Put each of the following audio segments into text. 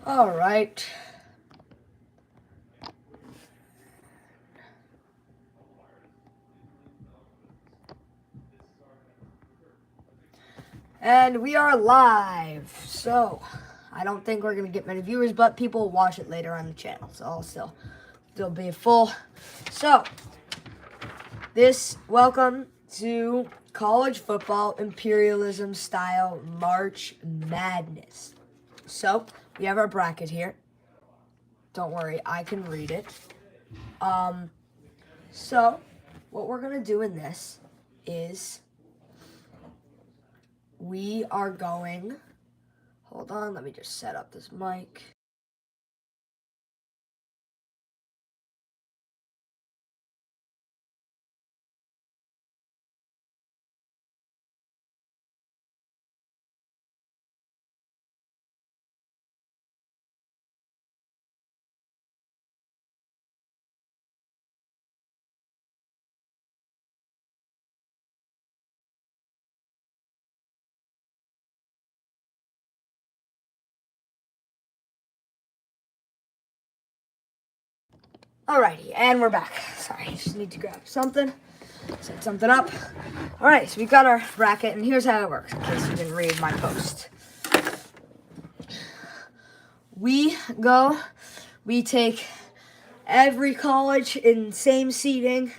All right. And we are live. So, I don't think we're going to get many viewers, but people will watch it later on the channel. So, I'll still be full. So, welcome to college football imperialism style March Madness. So, we have our bracket here. Don't worry, I can read it. So, what we're going to do in this is we are going, hold on, let me just set up this mic. Alrighty, and we're back. Sorry, I just need to grab something, set something up. Alright, so we've got our bracket, and here's how it works, in case you didn't read my post. We take every college in same seeding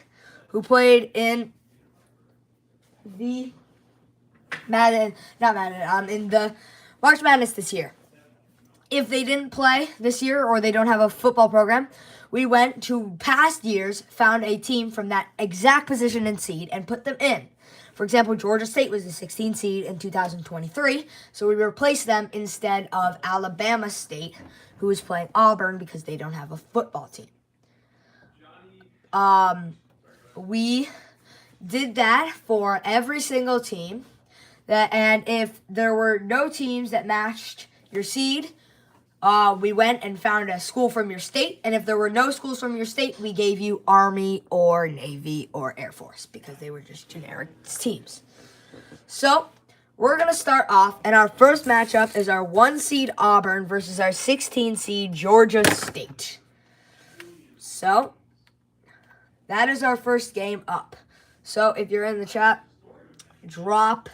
who played in the in the March Madness this year. If they didn't play this year or they don't have a football program, we went to past years, found a team from that exact position and seed, and put them in. For example, Georgia State was the 16th seed in 2023, so we replaced them instead of Alabama State, who was playing Auburn because they don't have a football team. We did that for every single team, and if there were no teams that matched your seed, we went and found a school from your state, and if there were no schools from your state, we gave you Army or Navy or Air Force because they were just generic teams. So, we're going to start off, and our first matchup is our 1 seed Auburn versus our 16 seed Georgia State. So, that is our first game up. So, if you're in the chat, drop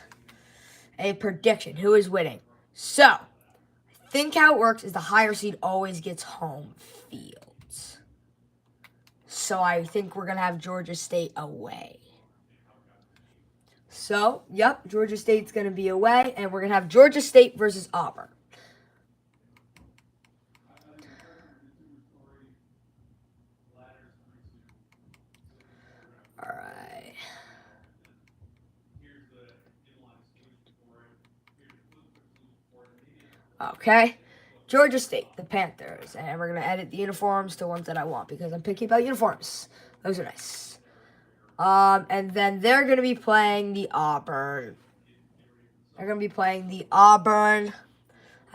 a prediction. Who is winning? So, think how it works is the higher seed always gets home field. So I think we're going to have Georgia State away. So, yep, Georgia State's going to be away, and we're going to have Georgia State versus Auburn. All right. Okay. Georgia State, the Panthers. And we're going to edit the uniforms to ones that I want because I'm picky about uniforms. Those are nice. And then they're going to be playing the Auburn. I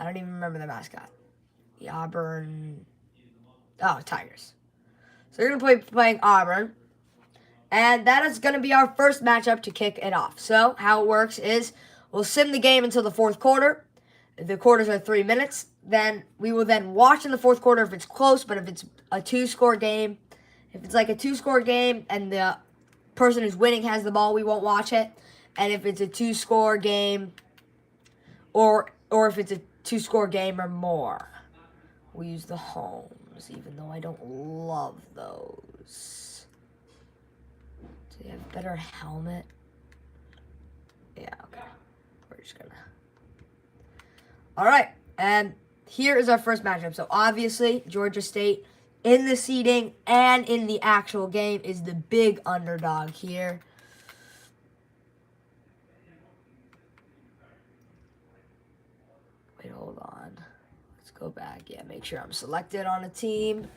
don't even remember the mascot. The Auburn. Oh, Tigers. So they're going to be playing Auburn. And that is going to be our first matchup to kick it off. So how it works is we'll sim the game until the fourth quarter. The quarters are 3 minutes. Then we will then watch in the fourth quarter if it's close, but if it's a 2-score game, if it's like a 2-score game and the person who's winning has the ball, we won't watch it. And if it's a 2-score game or if it's a 2-score game or more, we use the homes, even though I don't love those. Do they have better helmet? Yeah, okay. We're just gonna... All right, and here is our first matchup. So obviously, Georgia State in the seeding and in the actual game is the big underdog here. Wait, hold on. Let's go back. Yeah, make sure I'm selected on a team.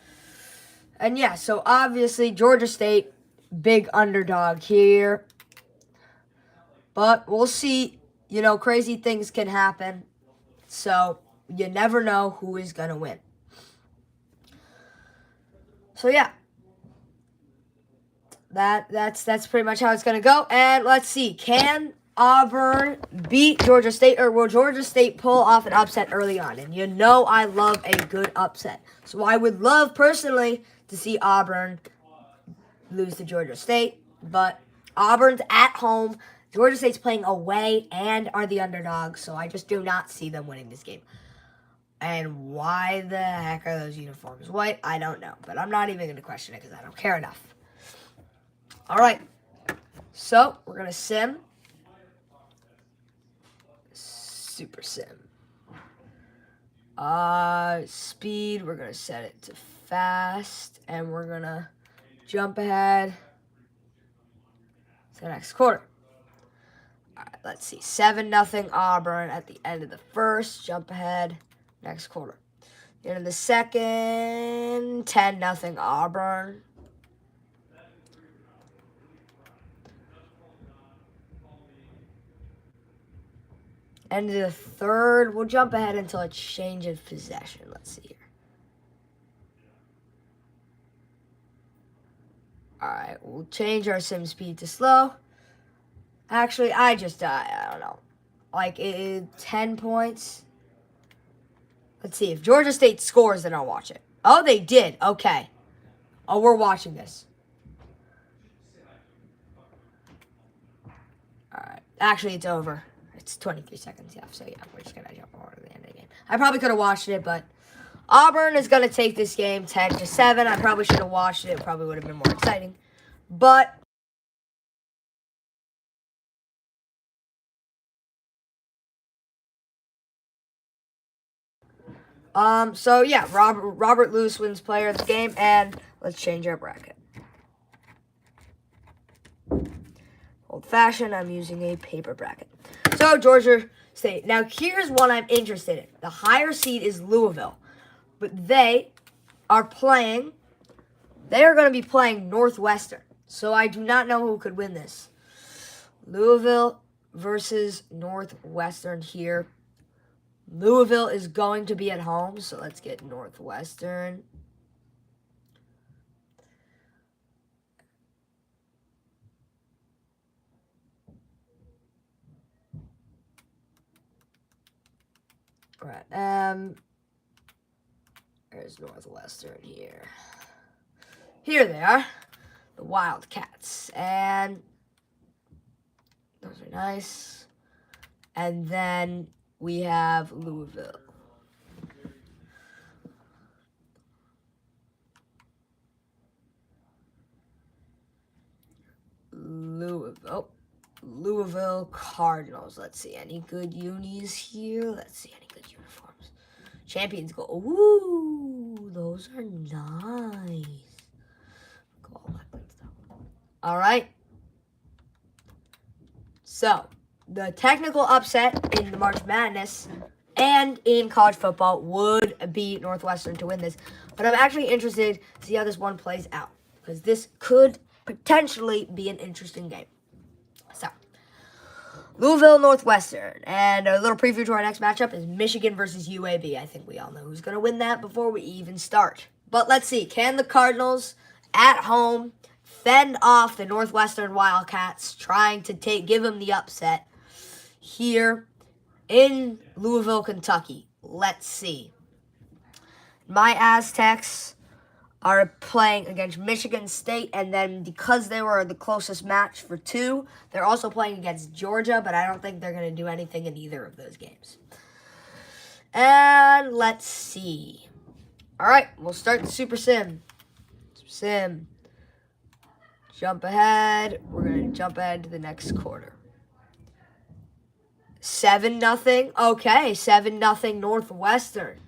And yeah, so obviously, Georgia State, big underdog here. But we'll see. You know, crazy things can happen. So, you never know who is going to win. So, yeah. That's pretty much how it's going to go. And let's see. Can Auburn beat Georgia State, or will Georgia State pull off an upset early on? And you know I love a good upset. So I would love, personally, to see Auburn lose to Georgia State. But Auburn's at home. Georgia State's playing away and are the underdogs. So I just do not see them winning this game. And why the heck are those uniforms white? I don't know. But I'm not even going to question it because I don't care enough. All right. So we're going to sim. Super sim. Speed, we're gonna set it to fast, and we're gonna jump ahead to the next quarter. All right, let's see. 7-0 Auburn at the end of the first. Jump ahead, next quarter. End of the second, 10-0 Auburn. End of the third, we'll jump ahead until a change of possession. Let's see here. Alright, we'll change our sim speed to slow. Actually, I don't know. Like, 10 points. Let's see. If Georgia State scores, then I'll watch it. Oh, they did. Okay. Oh, we're watching this. Alright. Actually, it's over. It's 23 seconds left, so yeah, we're just going to jump over to the end of the game. I probably could have watched it, but Auburn is going to take this game 10-7. I probably should have watched it. It probably would have been more exciting. But so yeah, Robert Lewis wins player of the game, and let's change our bracket. Old fashioned, I'm using a paper bracket. So Georgia State. Now here's what I'm interested in. The higher seed is Louisville, but they are going to be playing Northwestern. So I do not know who could win this. Louisville versus Northwestern here. Louisville is going to be at home, so let's get Northwestern. All right, there's Northwestern here. Here they are, the Wildcats, and those are nice. And then we have Louisville. Louisville Cardinals. Let's see, any good unis here? Let's see, any good uniforms. Champions go. Ooh, those are nice. Go all that good stuff. All right. So, the technical upset in the March Madness and in college football would be Northwestern to win this. But I'm actually interested to see how this one plays out, because this could potentially be an interesting game. So, Louisville, Northwestern. And a little preview to our next matchup is Michigan versus UAB. I think we all know who's going to win that before we even start. But let's see. Can the Cardinals at home fend off the Northwestern Wildcats, trying to give them the upset here in Louisville, Kentucky? Let's see. My Aztecs are playing against Michigan State, and then because they were the closest match for 2, they're also playing against Georgia, but I don't think they're going to do anything in either of those games. And let's see. All right, we'll start the Super Sim. Sim. Jump ahead. We're going to jump ahead to the next quarter. 7-0. Okay, 7-0 Northwestern.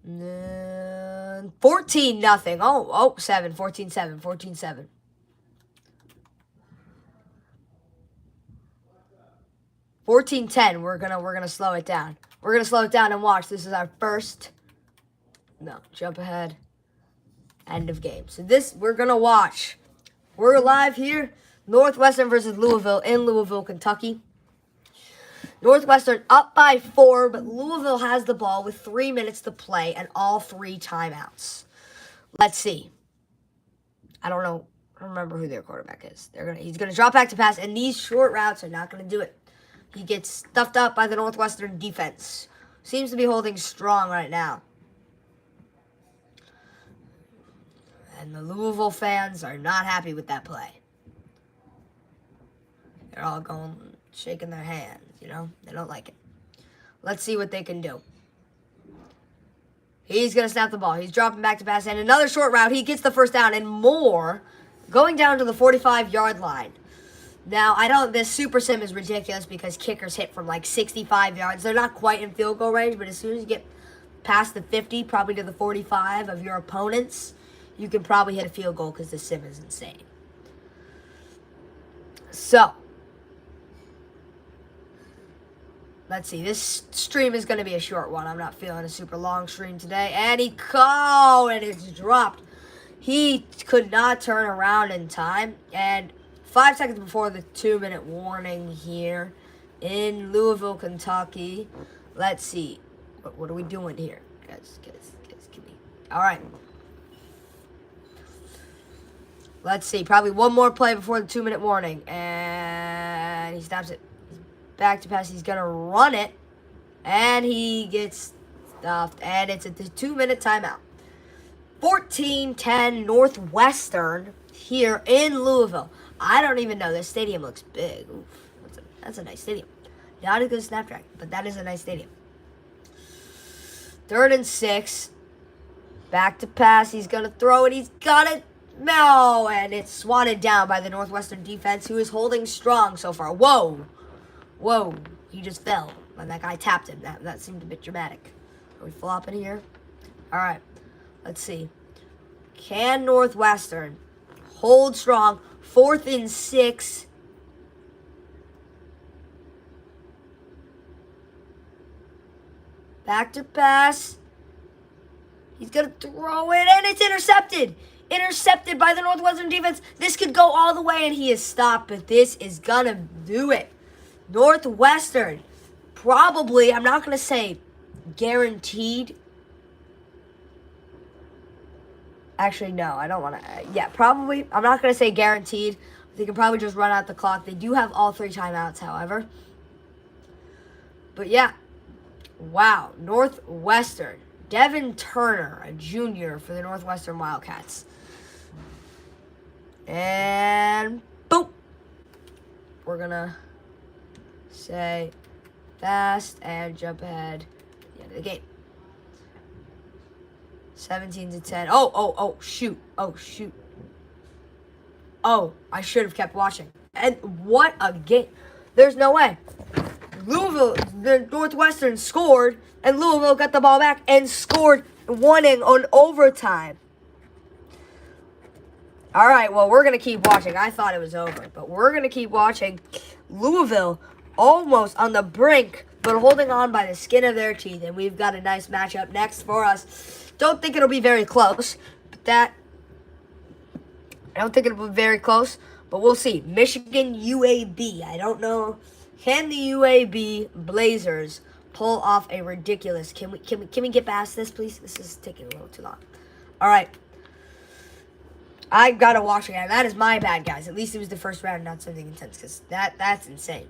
14-0. 14-7. 14-7. 14-10. We're gonna slow it down. We're gonna slow it down and watch. This is our first. No, jump ahead. End of game. So this we're gonna watch. We're live here. Northwestern versus Louisville in Louisville, Kentucky. Northwestern up by 4, but Louisville has the ball with 3 minutes to play and all 3 timeouts. Let's see. I don't know don't remember who their quarterback is. He's gonna drop back to pass, and these short routes are not gonna do it. He gets stuffed up by the Northwestern defense. Seems to be holding strong right now. And the Louisville fans are not happy with that play. They're all going, shaking their hands, you know? They don't like it. Let's see what they can do. He's going to snap the ball. He's dropping back to pass, and another short route. He gets the first down, and more going down to the 45-yard line. Now, this super sim is ridiculous because kickers hit from like 65 yards. They're not quite in field goal range, but as soon as you get past the 50, probably to the 45 of your opponents, you can probably hit a field goal because the sim is insane. So, let's see. This stream is going to be a short one. I'm not feeling a super long stream today. And and it's dropped. He could not turn around in time. And 5 seconds before the 2-minute warning here in Louisville, Kentucky. Let's see. What are we doing here? Guys, give me. All right. Let's see. Probably one more play before the 2-minute warning. And he stops it. Back to pass. He's going to run it. And he gets stuffed. And it's at the 2-minute timeout. 14-10 Northwestern here in Louisville. I don't even know. This stadium looks big. Oof, that's a nice stadium. Not a good Snapdragon, but that is a nice stadium. 3rd and 6. Back to pass. He's going to throw it. He's got it. No, and it's swatted down by the Northwestern defense, who is holding strong so far. Whoa. He just fell. And that guy tapped him. That seemed a bit dramatic. Are we flopping here? All right. Let's see. Can Northwestern hold strong? 4th and 6. Back to pass. He's going to throw it, and it's intercepted. Intercepted by the Northwestern defense. This could go all the way, and he is stopped, but this is going to do it. Northwestern, probably, I'm not going to say guaranteed. Actually, no, I don't want to. Yeah, probably. I'm not going to say guaranteed. They can probably just run out the clock. They do have all 3 timeouts, however. But yeah. Wow. Northwestern. Devin Turner, a junior for the Northwestern Wildcats. And boom. We're going to say fast and jump ahead at the end of the game. 17-10. Oh, shoot. Oh, I should have kept watching. And what a game. There's no way. Louisville, the Northwestern scored, and Louisville got the ball back and scored, winning on overtime. All right, well, we're going to keep watching. I thought it was over, but we're going to keep watching. Louisville almost on the brink, but holding on by the skin of their teeth, and we've got a nice matchup next for us. Don't think it'll be very close, I don't think it'll be very close, but we'll see. Michigan UAB. I don't know. Can the UAB Blazers pull off a ridiculous? Can we get past this, please? This is taking a little too long. All right. I gotta watch again. That is my bad, guys. At least it was the first round, not something intense, because that's insane.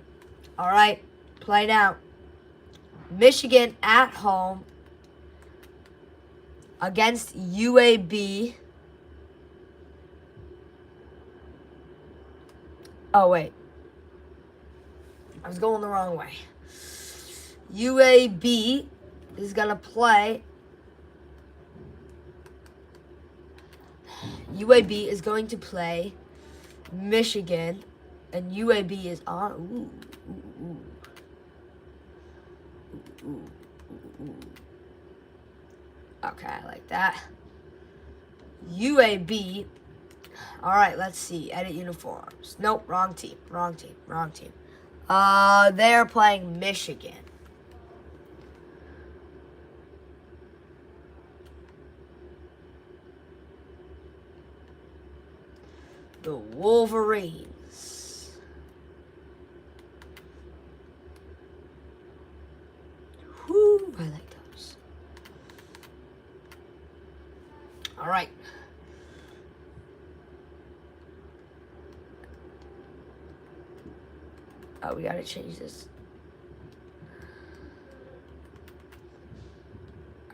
All right. Play now. Michigan at home against UAB. Oh, wait. I was going the wrong way. UAB is going to play. UAB is going to play Michigan. And UAB is on. Okay, I like that. UAB. All right, let's see. Edit uniforms. Nope, wrong team. They're playing Michigan. The Wolverines. Whoo, I like those. All right. Oh, we gotta change this.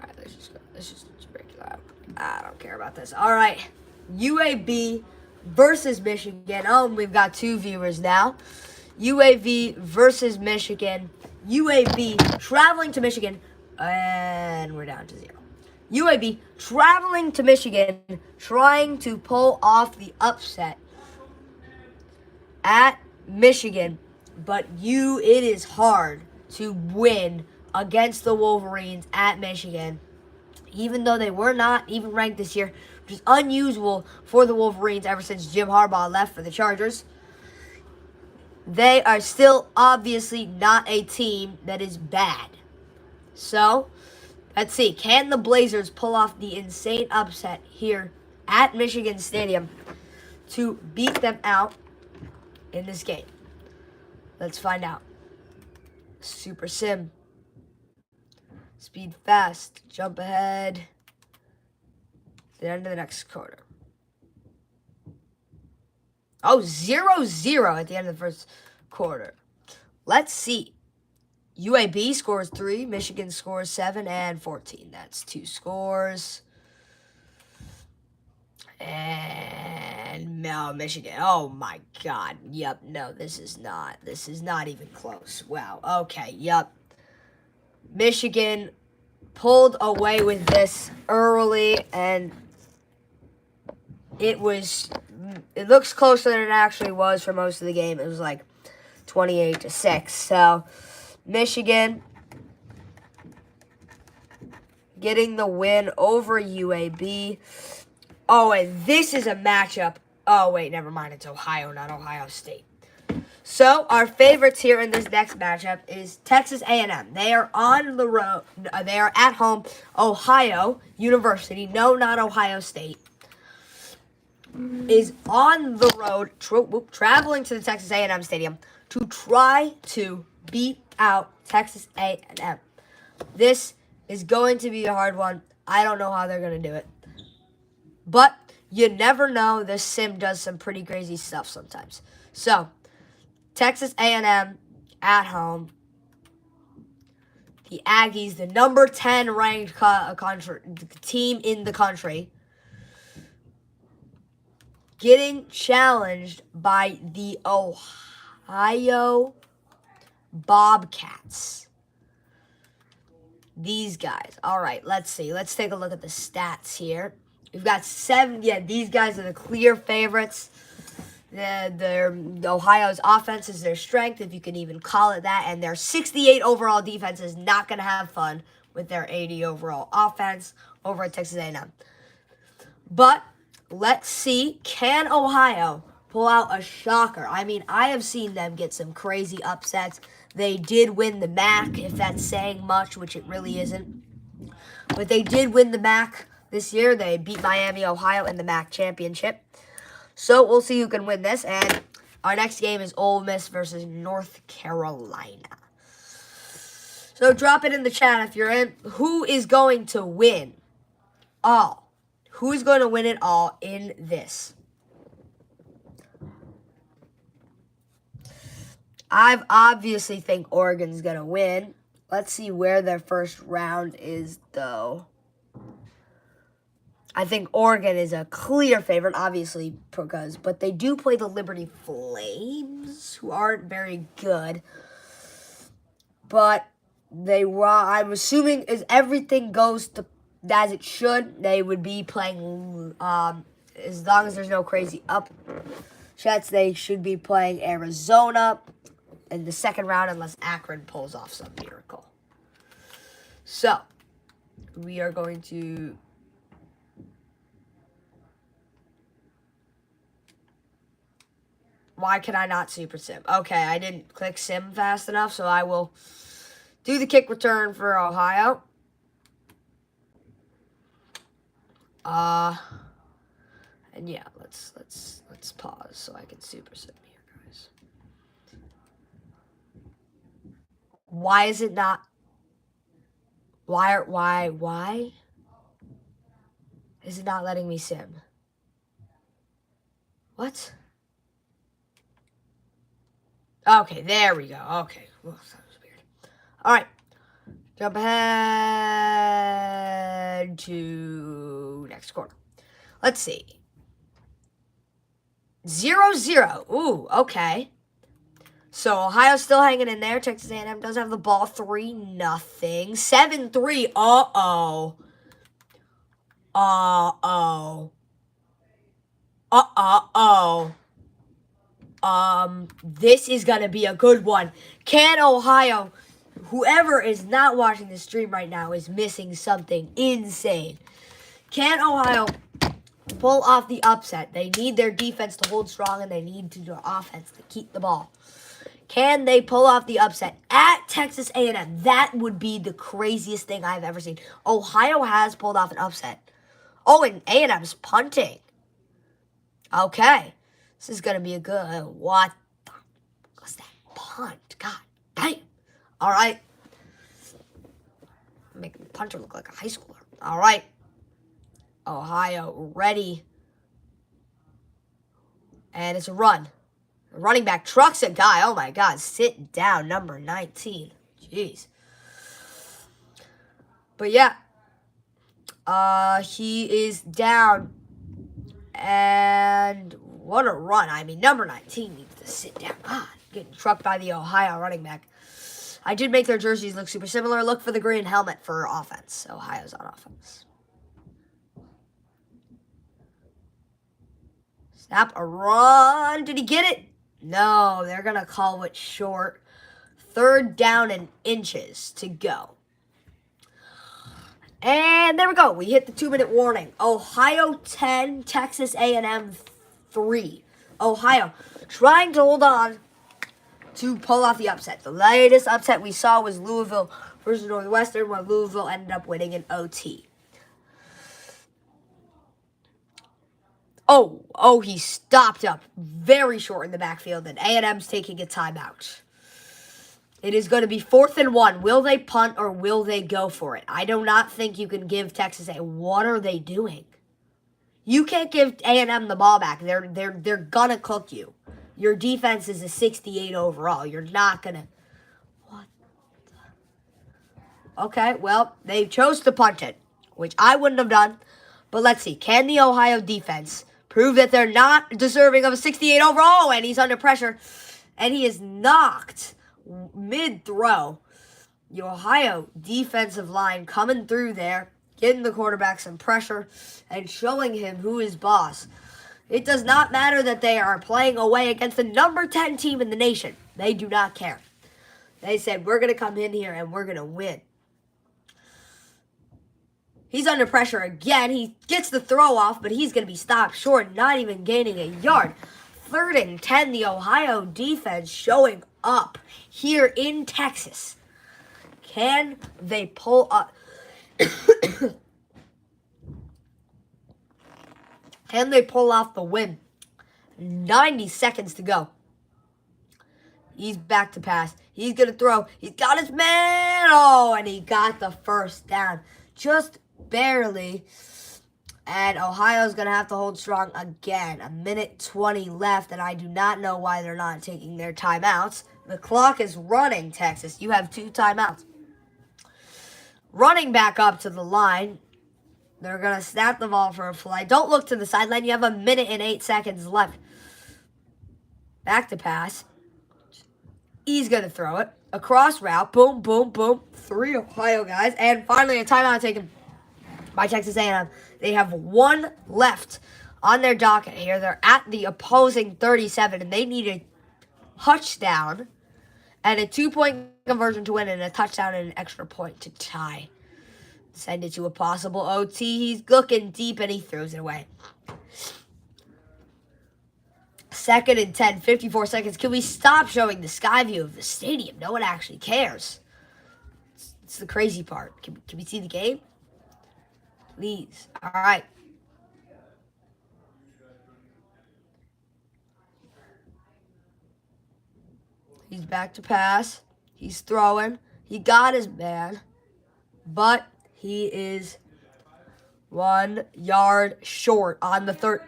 Alright, let's just go. Let's just break it out. I don't care about this. Alright. UAB versus Michigan. Oh, we've got 2 viewers now. UAV versus Michigan. UAB traveling to Michigan. And we're down to 0. UAB traveling to Michigan, trying to pull off the upset at Michigan. But it is hard to win against the Wolverines at Michigan, even though they were not even ranked this year, which is unusual for the Wolverines ever since Jim Harbaugh left for the Chargers. They are still obviously not a team that is bad. So, let's see. Can the Blazers pull off the insane upset here at Michigan Stadium to beat them out in this game? Let's find out. Super Sim. Speed fast. Jump ahead. The end of the next quarter. Oh, 0-0 at the end of the first quarter. Let's see. UAB scores 3. Michigan scores 7 and 14. That's 2 scores. And no, Michigan. Oh my God. Yep. No, this is not even close. Wow. Okay. Yep. Michigan pulled away with this early, and it looks closer than it actually was for most of the game. It was like 28-6. So Michigan getting the win over UAB. Oh, and this is a matchup. Oh, wait, never mind. It's Ohio, not Ohio State. So, our favorites here in this next matchup is Texas A&M. They are on the road. They are at home. Ohio University, no, not Ohio State, is on the road, traveling to the Texas A&M Stadium to try to beat out Texas A&M. This is going to be a hard one. I don't know how they're going to do it. But you never know. This sim does some pretty crazy stuff sometimes. So, Texas A&M at home. The Aggies, the number 10 ranked team in the country, getting challenged by the Ohio Bobcats. These guys. All right, let's see. Let's take a look at the stats here. We've got 7. Yeah, these guys are the clear favorites. The Ohio's offense is their strength, if you can even call it that. And their 68 overall defense is not going to have fun with their 80 overall offense over at Texas A&M. But let's see, can Ohio pull out a shocker? I mean, I have seen them get some crazy upsets. They did win the MAC, if that's saying much, which it really isn't. But they did win the MAC this year. They beat Miami, Ohio in the MAC championship. So we'll see who can win this. And our next game is Ole Miss versus North Carolina. So drop it in the chat if you're in. Who is going to win all? Who is going to win it all in this? I obviously think Oregon's going to win. Let's see where their first round is, though. I think Oregon is a clear favorite, obviously, but they do play the Liberty Flames, who aren't very good. But I'm assuming as everything goes as it should, they would be playing, as long as there's no crazy upsets, they should be playing Arizona in the second round unless Akron pulls off some miracle. So, we are going to... Why can I not super sim? Okay, I didn't click sim fast enough, so I will do the kick return for Ohio. And yeah, let's pause so I can super sim here, guys. Why is it not? Why is it not letting me sim? What? Okay, there we go. Okay. Ooh, that was weird. All right. Jump ahead to next quarter. Let's see. 0-0. Ooh, okay. So Ohio's still hanging in there. Texas A&M does have the ball. 3-0. 7-3. Uh-oh. Uh-oh. Uh-oh. This is going to be a good one. Can Ohio, whoever is not watching the stream right now, is missing something insane. Can Ohio pull off the upset? They need their defense to hold strong, and they need their offense to keep the ball. Can they pull off the upset at Texas A&M? That would be the craziest thing I've ever seen. Ohio has pulled off an upset. Oh, and A&M's punting. Okay. This is going to be a good... What the... What's that punt? God damn. All right. Making the punter look like a high schooler. All right. Ohio ready. And it's a run. The running back trucks a guy. Oh, my God. Sit down, number 19. Jeez. But, yeah. He is down. And what a run. I mean, number 19 needs to sit down. God, getting trucked by the Ohio running back. I did make their jerseys look super similar. Look for the green helmet for offense. Ohio's on offense. Snap, a run. Did he get it? No, they're going to call it short. 3rd down and inches to go. And there we go. We hit the 2-minute warning. Ohio 10, Texas A&M 3. Ohio trying to hold on to pull off the upset. The latest upset we saw was Louisville versus Northwestern, where Louisville ended up winning in OT. Oh, he stopped up very short in the backfield, and A&M's taking a timeout. It is going to be 4th and 1. Will they punt or will they go for it? I do not think you can give Texas A. What are they doing? You can't give A&M the ball back. They're gonna cook you. Your defense is a 68 overall. You're not gonna. What? Okay, well, they chose to punt it, which I wouldn't have done. But let's see. Can the Ohio defense prove that they're not deserving of a 68 overall? And he's under pressure, and he is knocked mid-throw. The Ohio defensive line coming through there, getting the quarterback some pressure and showing him who is boss. It does not matter that they are playing away against the number 10 team in the nation. They do not care. They said, we're going to come in here and we're going to win. He's under pressure again. He gets the throw off, but he's going to be stopped short, not even gaining a yard. 3rd and 10, the Ohio defense showing up here in Texas. Can they pull up? Can they pull off the win? 90 seconds to go. He's back to pass. He's going to throw. He's got his man. Oh, and he got the 1st down. Just barely. And Ohio's going to have to hold strong again. 1:20 left, and I do not know why they're not taking their timeouts. The clock is running, Texas. You have 2 timeouts. Running back up to the line. They're going to snap the ball for a fly. Don't look to the sideline. You have 1:08 seconds left. Back to pass. He's going to throw it. A cross route. Boom, boom, boom. 3 Ohio guys. And finally a timeout taken by Texas A&M. They have 1 left on their docket here. They're at the opposing 37, and they need a touchdown and a 2-point conversion to win, and a touchdown and an extra point to tie. Send it to a possible OT. He's looking deep, and he throws it away. 2nd and 10, 54 seconds. Can we stop showing the sky view of the stadium? No one actually cares. It's the crazy part. Can we see the game? Please. All right. He's back to pass. He's throwing. He got his man. But he is 1 yard short on the third.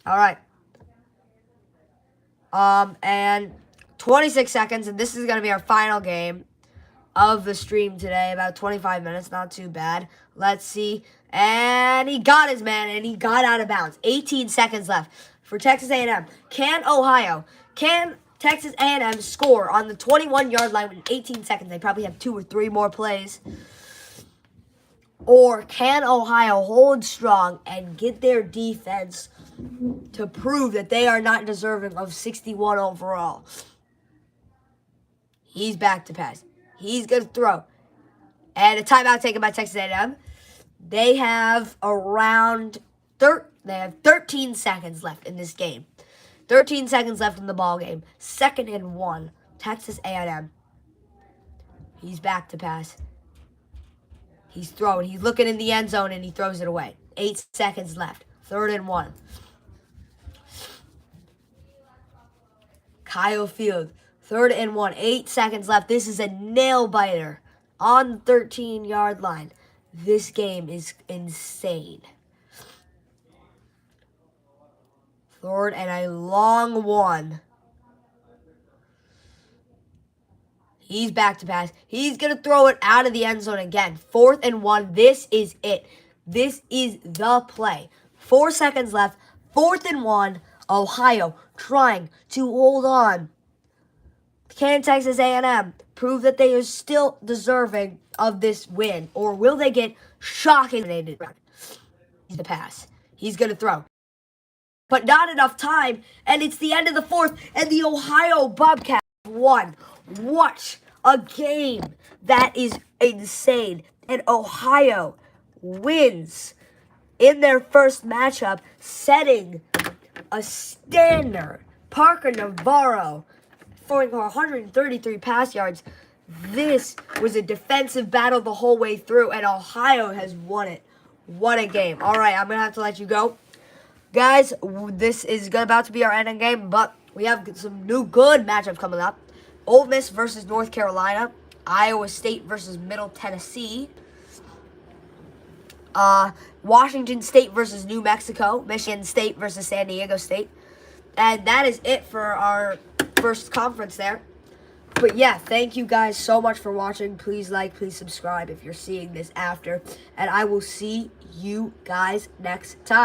All right. And 26 seconds, and this is going to be our final game of the stream today. About 25 minutes, not too bad. Let's see. And he got his man, and he got out of bounds. 18 seconds left for Texas A&M. Can Texas A&M score on the 21-yard line in 18 seconds? They probably have 2 or 3 more plays. Or can Ohio hold strong and get their defense to prove that they are not deserving of 61 overall? He's back to pass. He's going to throw. And a timeout taken by Texas A&M. They have around 13 seconds left in this game. 13 seconds left in the ball game. 2nd and 1. Texas A&M. He's back to pass. He's throwing. He's looking in the end zone, and he throws it away. 8 seconds left. 3rd and 1. Kyle Field. 3rd and 1. 8 seconds left. This is a nail-biter on the 13-yard line. This game is insane. 3rd and a long 1. He's back to pass. He's going to throw it out of the end zone again. 4th and 1. This is it. This is the play. 4 seconds left. 4th and 1. Ohio trying to hold on. Can Texas A&M prove that they are still deserving of this win? Or will they get shockingly? He's the pass. He's going to throw. But not enough time. And it's the end of the 4th. And the Ohio Bobcats won. What a game. That is insane. And Ohio wins in their first matchup, setting a standard. Parker Navarro throwing for 133 pass yards. This was a defensive battle the whole way through, and Ohio has won it. What a game. All right, I'm going to have to let you go. Guys, this is about to be our ending game, but we have some new good matchups coming up. Ole Miss versus North Carolina. Iowa State versus Middle Tennessee. Washington State versus New Mexico. Michigan State versus San Diego State. And that is it for our first conference there. But yeah, thank you guys so much for watching. Please like, please subscribe if you're seeing this after. And I will see you guys next time.